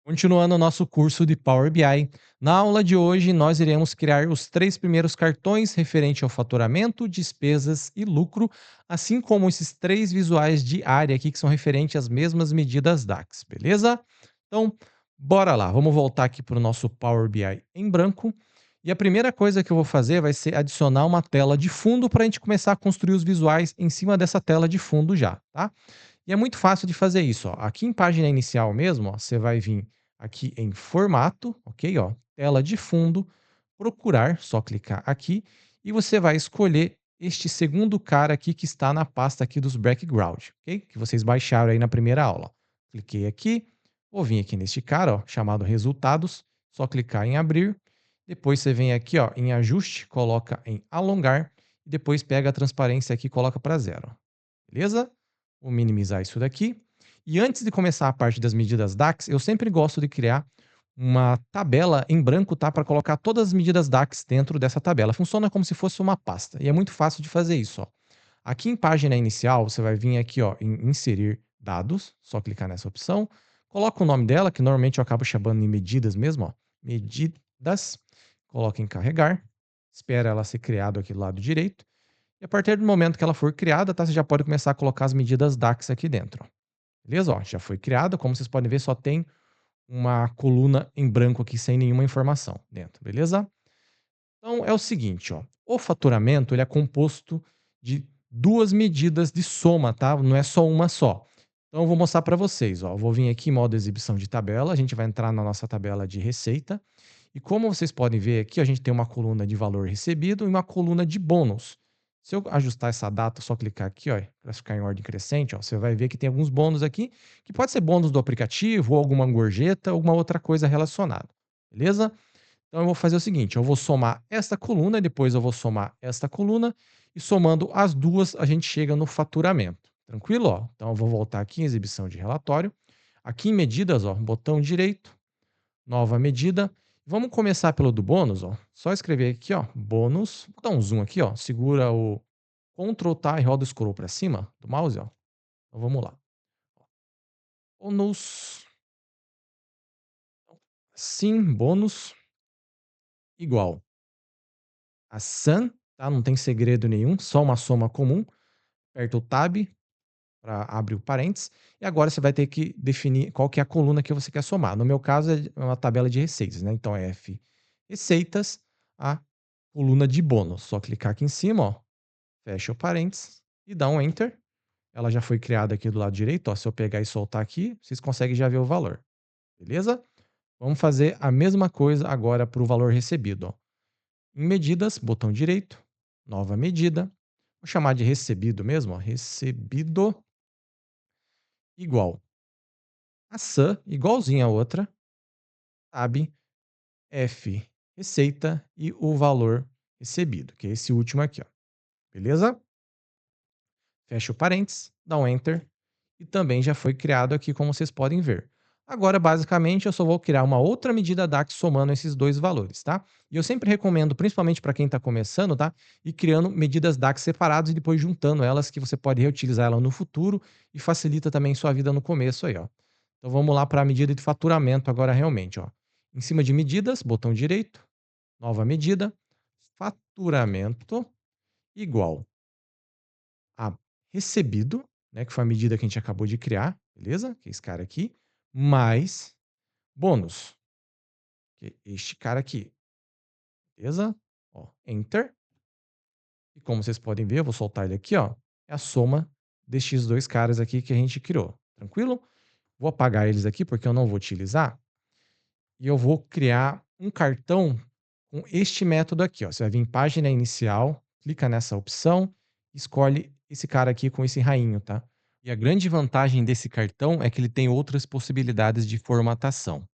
Continuando o nosso curso de Power BI, na aula de hoje nós iremos criar os três primeiros cartões referente ao faturamento, despesas e lucro, assim como esses três visuais de área aqui que são referentes às mesmas medidas DAX, beleza? Então, bora lá, vamos voltar aqui para o nosso Power BI em branco. E a primeira coisa que eu vou fazer vai ser adicionar uma tela de fundo para a gente começar a construir os visuais em cima dessa tela de fundo já, tá? E é muito fácil de fazer isso, ó. Aqui em página inicial mesmo, ó, você vai vir aqui em formato, ok? Ó, tela de fundo, procurar, só clicar aqui e você vai escolher este segundo cara aqui que está na pasta aqui dos background, ok? Que vocês baixaram aí na primeira aula. Cliquei aqui, vou vir aqui neste cara, ó, chamado resultados, só clicar em abrir. Depois você vem aqui, ó, em ajuste, coloca em alongar e depois pega a transparência aqui e coloca para zero. Beleza? Vou minimizar isso daqui. E antes de começar a parte das medidas DAX, eu sempre gosto de criar uma tabela em branco, tá? Para colocar todas as medidas DAX dentro dessa tabela. Funciona como se fosse uma pasta. E é muito fácil de fazer isso, ó. Aqui em página inicial, você vai vir aqui, ó, em inserir dados. Só clicar nessa opção. Coloca o nome dela, que normalmente eu acabo chamando em medidas mesmo, ó. Medidas. Coloca em carregar. Espera ela ser criada aqui do lado direito. E a partir do momento que ela for criada, tá, você já pode começar a colocar as medidas DAX aqui dentro, ó. Beleza? Ó, já foi criada, como vocês podem ver, só tem uma coluna em branco aqui sem nenhuma informação dentro, beleza? Então é o seguinte, ó, o faturamento ele é composto de duas medidas de soma, tá? Não é só uma só. Então eu vou mostrar para vocês, ó. Eu vou vir aqui em modo exibição de tabela, a gente vai entrar na nossa tabela de receita. E como vocês podem ver aqui, a gente tem uma coluna de valor recebido e uma coluna de bônus. Se eu ajustar essa data, só clicar aqui, ó, para ficar em ordem crescente, ó, você vai ver que tem alguns bônus aqui, que pode ser bônus do aplicativo, ou alguma gorjeta, alguma outra coisa relacionada. Beleza? Então eu vou fazer o seguinte, eu vou somar esta coluna, depois eu vou somar esta coluna, e somando as duas, a gente chega no faturamento. Tranquilo? Ó? Então eu vou voltar aqui em exibição de relatório. Aqui em medidas, ó, botão direito, nova medida. Vamos começar pelo do bônus, ó. Só escrever aqui, ó, bônus. Vou dar um zoom aqui, ó. Segura o Ctrl T e roda o scroll para cima do mouse, ó. Então vamos lá. Bônus, sim, bônus igual a sum, tá? Não tem segredo nenhum, só uma soma comum. Aperta o Tab para abrir o parênteses. E agora você vai ter que definir qual que é a coluna que você quer somar. No meu caso, é uma tabela de receitas, né? Então é F receitas, a coluna de bônus. Só clicar aqui em cima, ó, fecha o parênteses e dá um Enter. Ela já foi criada aqui do lado direito, ó. Se eu pegar e soltar aqui, vocês conseguem já ver o valor. Beleza? Vamos fazer a mesma coisa agora para o valor recebido, ó. Em medidas, botão direito, nova medida. Vou chamar de recebido mesmo, ó. Recebido igual a sum, igualzinho a outra, tab, F, receita e o valor recebido, que é esse último aqui, ó. Beleza? Fecha o parênteses, dá um Enter e também já foi criado aqui, como vocês podem ver. Agora, basicamente, eu só vou criar uma outra medida DAX somando esses dois valores, tá? E eu sempre recomendo, principalmente para quem está começando, tá? Ir criando medidas DAX separadas e depois juntando elas, que você pode reutilizar ela no futuro e facilita também sua vida no começo aí, ó. Então vamos lá para a medida de faturamento agora realmente, ó. Em cima de medidas, botão direito, nova medida, faturamento igual a recebido, né, que foi a medida que a gente acabou de criar, beleza? Que é esse cara aqui, mais bônus, que é este cara aqui, beleza? Ó, Enter. E como vocês podem ver, eu vou soltar ele aqui, ó. É a soma destes dois caras aqui que a gente criou. Tranquilo? Vou apagar eles aqui porque eu não vou utilizar. E eu vou criar um cartão com este método aqui, ó. Você vai vir em página inicial, clica nessa opção, escolhe esse cara aqui com esse rainho, tá? E a grande vantagem desse cartão é que ele tem outras possibilidades de formatação.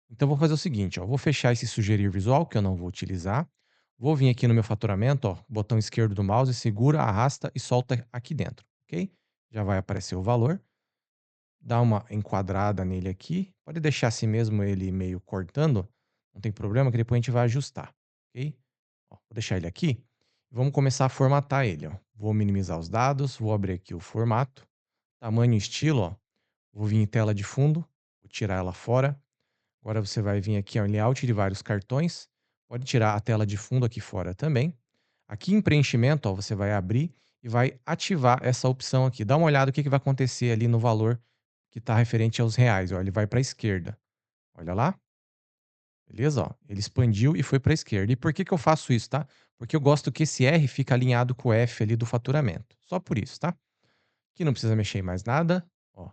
Então, eu vou fazer o seguinte, ó, vou fechar esse sugerir visual, que eu não vou utilizar. Vou vir aqui no meu faturamento, ó, botão esquerdo do mouse, segura, arrasta e solta aqui dentro, ok? Já vai aparecer o valor. Dá uma enquadrada nele aqui. Pode deixar assim mesmo ele meio cortando, não tem problema, que depois a gente vai ajustar, ok? Ó, vou deixar ele aqui. Vamos começar a formatar ele, ó. Vou minimizar os dados, vou abrir aqui o formato. Tamanho e estilo, ó. Vou vir em tela de fundo, vou tirar ela fora. Agora você vai vir aqui ó, em layout de vários cartões, pode tirar a tela de fundo aqui fora também. Aqui em preenchimento, ó, você vai abrir e vai ativar essa opção aqui. Dá uma olhada o que que vai acontecer ali no valor que está referente aos reais. Ó, ele vai para a esquerda. Olha lá, beleza? Ó, ele expandiu e foi para a esquerda. E por que que eu faço isso, tá? Porque eu gosto que esse R fica alinhado com o F ali do faturamento. Só por isso, tá? Aqui não precisa mexer em mais nada. Ó,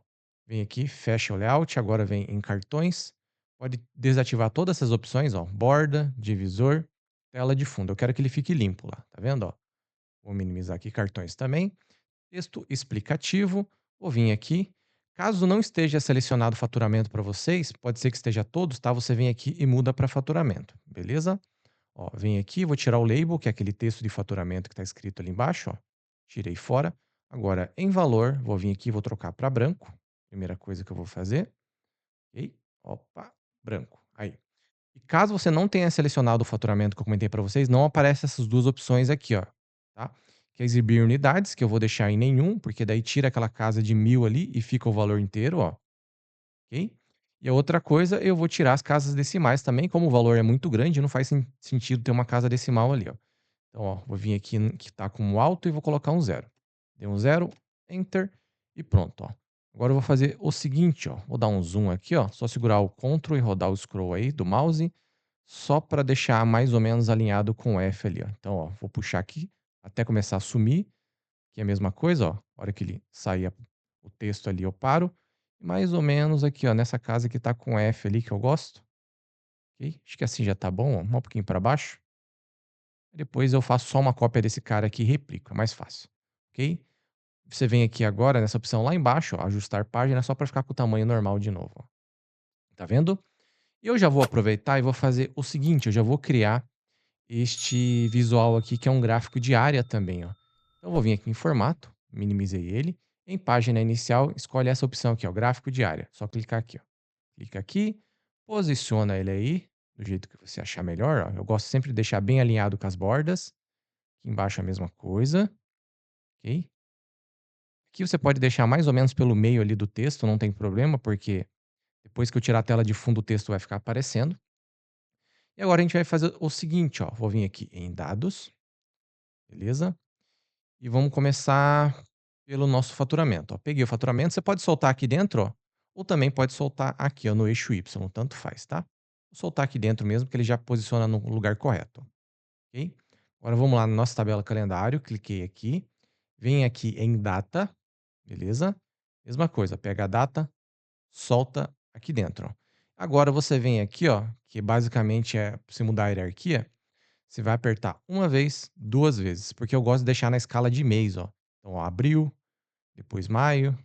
vem aqui, fecha o layout, agora vem em cartões. Pode desativar todas essas opções, ó, borda, divisor, tela de fundo. Eu quero que ele fique limpo lá, tá vendo, ó? Vou minimizar aqui cartões também. Texto explicativo. Vou vir aqui. Caso não esteja selecionado o faturamento para vocês, pode ser que esteja todos, tá? Você vem aqui e muda para faturamento, beleza? Ó, vem aqui, vou tirar o label, que é aquele texto de faturamento que está escrito ali embaixo, ó. Tirei fora. Agora, em valor, vou vir aqui e vou trocar para branco. Primeira coisa que eu vou fazer. Ok? Opa, branco. Aí. E caso você não tenha selecionado o faturamento que eu comentei para vocês, não aparece essas 2 opções aqui, ó, tá? Que é exibir unidades, que eu vou deixar em nenhum, porque daí tira aquela casa de 1000 ali e fica o valor inteiro, ó, ok? E a outra coisa, eu vou tirar as casas decimais também, como o valor é muito grande, não faz sentido ter uma casa decimal ali, ó. Então, ó, vou vir aqui que tá como alto e vou colocar um zero. Dei um zero, enter e pronto, ó. Agora eu vou fazer o seguinte, ó, vou dar um zoom aqui, ó, só segurar o Ctrl e rodar o scroll aí do mouse, só para deixar mais ou menos alinhado com o F ali, ó. Então, ó, vou puxar aqui até começar a sumir, que é a mesma coisa, ó. A hora que ele sair o texto ali, eu paro. Mais ou menos aqui, ó, nessa casa que tá com F ali que eu gosto, ok? Acho que assim já tá bom, ó, um pouquinho para baixo. Depois eu faço só uma cópia desse cara aqui e replico, é mais fácil, ok? Você vem aqui agora nessa opção lá embaixo, ó, ajustar página, só para ficar com o tamanho normal de novo, ó. Tá vendo? E eu já vou aproveitar e vou fazer o seguinte, eu já vou criar este visual aqui, que é um gráfico de área também, ó. Então eu vou vir aqui em formato, minimizei ele. Em página inicial, escolhe essa opção aqui, ó, gráfico de área. Só clicar aqui, ó. Clica aqui, posiciona ele aí, do jeito que você achar melhor, ó. Eu gosto sempre de deixar bem alinhado com as bordas. Aqui embaixo a mesma coisa, ok? Aqui você pode deixar mais ou menos pelo meio ali do texto, não tem problema, porque depois que eu tirar a tela de fundo, o texto vai ficar aparecendo. E agora a gente vai fazer o seguinte, ó. Vou vir aqui em dados, beleza? E vamos começar pelo nosso faturamento, ó. Peguei o faturamento, você pode soltar aqui dentro, ó, ou também pode soltar aqui, ó, no eixo Y, tanto faz, tá? Vou soltar aqui dentro mesmo, que ele já posiciona no lugar correto, ok? Agora vamos lá na nossa tabela calendário, cliquei aqui, vem aqui em data, beleza? Mesma coisa, pega a data, solta aqui dentro, ó. Agora você vem aqui, ó, que basicamente é se mudar a hierarquia, você vai apertar uma vez, 2 vezes, porque eu gosto de deixar na escala de mês, ó. Então, ó, abril, depois maio,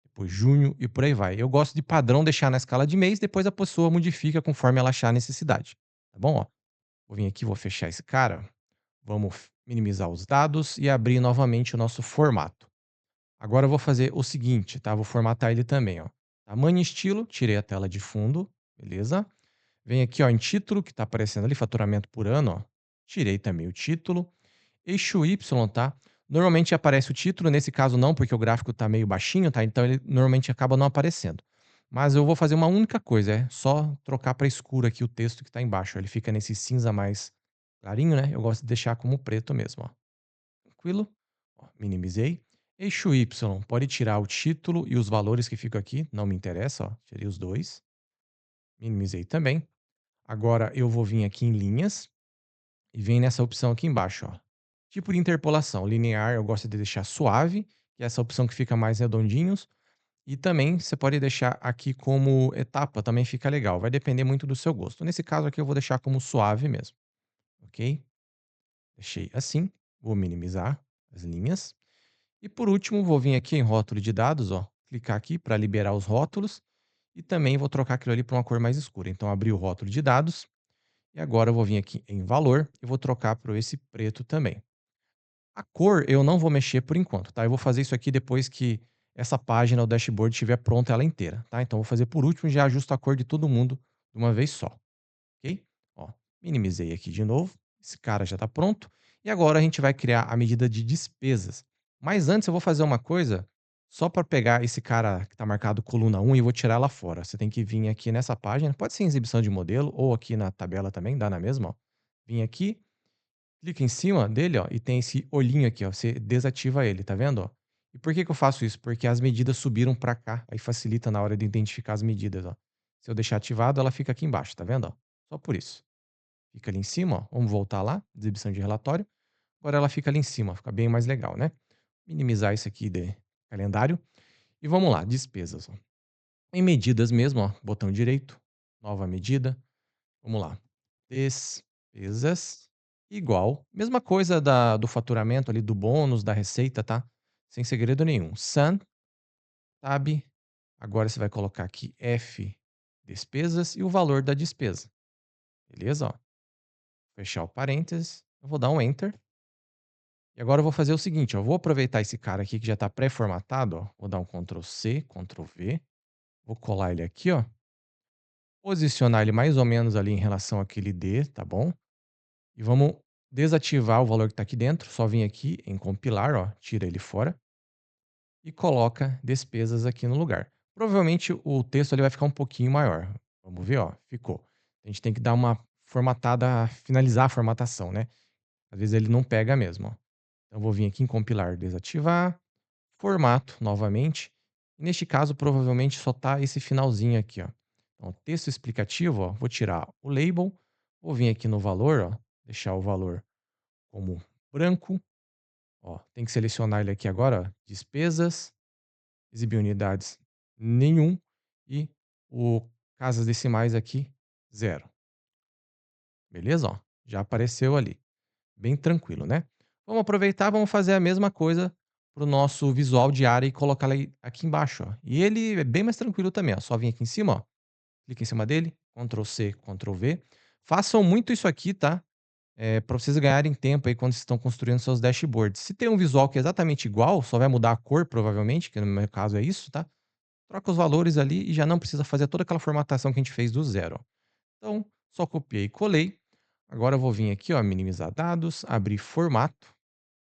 depois junho e por aí vai. Eu gosto de padrão deixar na escala de mês, depois a pessoa modifica conforme ela achar a necessidade, tá bom, ó. Vou vir aqui, vou fechar esse cara, vamos minimizar os dados e abrir novamente o nosso formato. Agora eu vou fazer o seguinte, tá, vou formatar ele também, ó. Tamanho e estilo, tirei a tela de fundo, beleza? Vem aqui, ó, em título, que tá aparecendo ali, faturamento por ano, ó. Tirei também o título. Eixo Y, tá? Normalmente aparece o título, nesse caso não, porque o gráfico tá meio baixinho, tá? Então ele normalmente acaba não aparecendo. Mas eu vou fazer uma única coisa, é só trocar para escuro aqui o texto que tá embaixo. Ele fica nesse cinza mais clarinho, né? Eu gosto de deixar como preto mesmo, ó. Tranquilo? Ó, minimizei. Eixo Y, pode tirar o título e os valores que ficam aqui, não me interessa, ó. Tirei os dois. Minimizei também. Agora eu vou vir aqui em linhas e vem nessa opção aqui embaixo, ó. Tipo de interpolação, linear eu gosto de deixar suave, que é essa opção que fica mais redondinhos. E também você pode deixar aqui como etapa, também fica legal. Vai depender muito do seu gosto. Nesse caso aqui eu vou deixar como suave mesmo, ok? Deixei assim. Vou minimizar as linhas. E por último, vou vir aqui em rótulo de dados, ó. Clicar aqui para liberar os rótulos. E também vou trocar aquilo ali para uma cor mais escura. Então, abri o rótulo de dados. E agora eu vou vir aqui em valor e vou trocar para esse preto também. A cor eu não vou mexer por enquanto, tá? Eu vou fazer isso aqui depois que essa página, o dashboard, estiver pronta ela inteira, tá? Então vou fazer por último e já ajusto a cor de todo mundo de uma vez só, ok? Ó, minimizei aqui de novo. Esse cara já está pronto. E agora a gente vai criar a medida de despesas. Mas antes eu vou fazer uma coisa só para pegar esse cara que tá marcado coluna um e vou tirar ela fora. Você tem que vir aqui nessa página, pode ser em exibição de modelo ou aqui na tabela também, dá na mesma, ó. Vim aqui, clica em cima dele, ó, e tem esse olhinho aqui, ó, você desativa ele, tá vendo, ó? E por que que eu faço isso? Porque as medidas subiram para cá, aí facilita na hora de identificar as medidas, ó. Se eu deixar ativado, ela fica aqui embaixo, tá vendo, ó? Só por isso. Fica ali em cima, ó. Vamos voltar lá, exibição de relatório. Agora ela fica ali em cima, fica bem mais legal, né? Minimizar isso aqui de calendário. E vamos lá, despesas, ó. Em medidas mesmo, ó, botão direito, nova medida. Vamos lá. Despesas igual, mesma coisa do faturamento ali, do bônus, da receita, tá? Sem segredo nenhum. Sun, tab, agora você vai colocar aqui F, despesas e o valor da despesa. Beleza? Ó, fechar o parênteses. Eu vou dar um Enter. E agora eu vou fazer o seguinte, ó, eu vou aproveitar esse cara aqui que já está pré-formatado, ó, vou dar um Ctrl C, Ctrl V, vou colar ele aqui, ó, posicionar ele mais ou menos ali em relação àquele D, tá bom? E vamos desativar o valor que está aqui dentro, só vir aqui em compilar, ó, tira ele fora e coloca despesas aqui no lugar. Provavelmente o texto ali vai ficar um pouquinho maior. Vamos ver, ó, ficou. A gente tem que dar uma formatada, finalizar a formatação, né? Às vezes ele não pega mesmo, ó. Então eu vou vir aqui em compilar, desativar, formato novamente. E neste caso, provavelmente só tá esse finalzinho aqui, ó. Então, texto explicativo, ó, vou tirar o label, vou vir aqui no valor, ó, deixar o valor como branco, ó. Tem que selecionar ele aqui agora, ó, despesas, exibir unidades nenhum e o casas decimais aqui zero. Beleza? Ó, já apareceu ali. Bem tranquilo, né? Vamos aproveitar, vamos fazer a mesma coisa para o nosso visual de área e colocar ele aqui embaixo, ó. E ele é bem mais tranquilo também, ó. Só vir aqui em cima, ó, clica em cima dele, Ctrl C, Ctrl V. Façam muito isso aqui, tá? Para vocês ganharem tempo aí quando vocês estão construindo seus dashboards. Se tem um visual que é exatamente igual, só vai mudar a cor provavelmente, que no meu caso é isso, tá? Troca os valores ali e já não precisa fazer toda aquela formatação que a gente fez do zero, ó. Então, só copiei e colei. Agora eu vou vir aqui, ó, minimizar dados, abrir formato.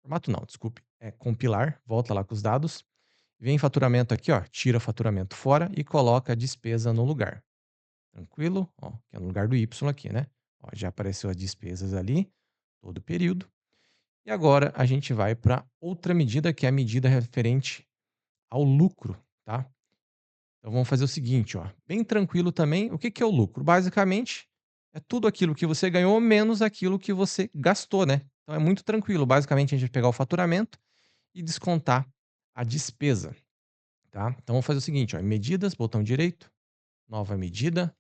Formato não, desculpe. É compilar, volta lá com os dados. Vem em faturamento aqui, ó, tira faturamento fora e coloca a despesa no lugar. Tranquilo? Ó, que é no lugar do Y aqui, né? Ó, já apareceu as despesas ali, todo o período. E agora a gente vai para outra medida, que é a medida referente ao lucro, tá? Então vamos fazer o seguinte, ó, bem tranquilo também. O que que é o lucro? Basicamente, é tudo aquilo que você ganhou menos aquilo que você gastou, né? Então é muito tranquilo. Basicamente, a gente vai pegar o faturamento e descontar a despesa, tá? Então vamos fazer o seguinte, ó, medidas, botão direito, nova medida,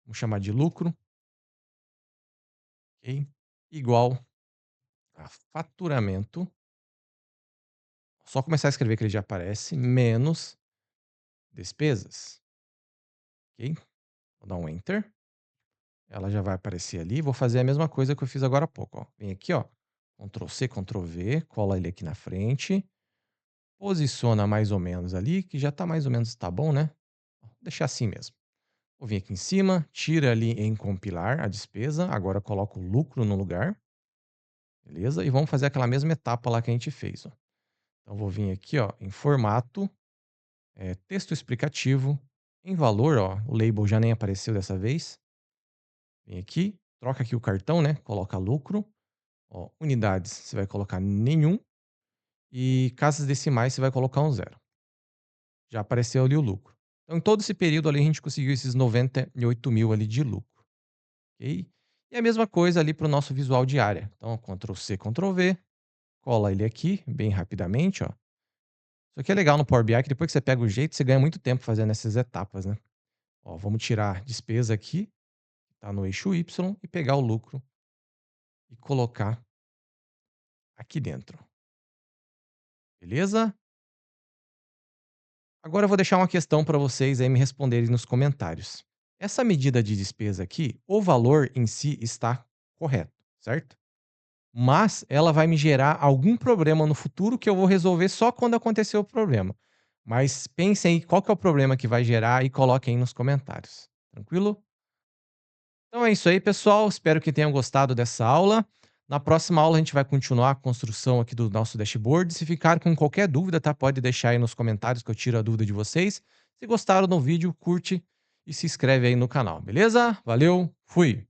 vamos chamar de lucro, ok? Igual a faturamento, só começar a escrever que ele já aparece, menos despesas, ok? Vou dar um Enter, ela já vai aparecer ali, vou fazer a mesma coisa que eu fiz agora há pouco, ó. Vem aqui, ó, Ctrl C, Ctrl V, cola ele aqui na frente, posiciona mais ou menos ali, que já tá mais ou menos, tá bom, né? Vou deixar assim mesmo. Vou vir aqui em cima, tira ali em compilar a despesa, agora coloco o lucro no lugar, beleza? E vamos fazer aquela mesma etapa lá que a gente fez, ó. Então vou vir aqui, ó, em formato, texto explicativo, em valor, ó, o label já nem apareceu dessa vez. Vem aqui, troca aqui o cartão, né? Coloca lucro, ó, unidades você vai colocar nenhum e casas decimais você vai colocar um zero. Já apareceu ali o lucro. Então, em todo esse período ali, a gente conseguiu esses 98 mil ali de lucro, ok? E a mesma coisa ali para o nosso visual de área. Então, Ctrl C, Ctrl V, cola ele aqui bem rapidamente, ó. Isso aqui é legal no Power BI, que depois que você pega o jeito, você ganha muito tempo fazendo essas etapas, né? Ó, vamos tirar despesa aqui, tá no eixo Y, e pegar o lucro e colocar aqui dentro. Beleza? Agora eu vou deixar uma questão para vocês aí me responderem nos comentários. Essa medida de despesa aqui, o valor em si está correto, certo? Mas ela vai me gerar algum problema no futuro que eu vou resolver só quando acontecer o problema. Mas pensem aí qual que é o problema que vai gerar e coloquem aí nos comentários. Tranquilo? Então é isso aí, pessoal. Espero que tenham gostado dessa aula. Na próxima aula a gente vai continuar a construção aqui do nosso dashboard. Se ficar com qualquer dúvida, tá? Pode deixar aí nos comentários que eu tiro a dúvida de vocês. Se gostaram do vídeo, curte e se inscreve aí no canal, beleza? Valeu, fui!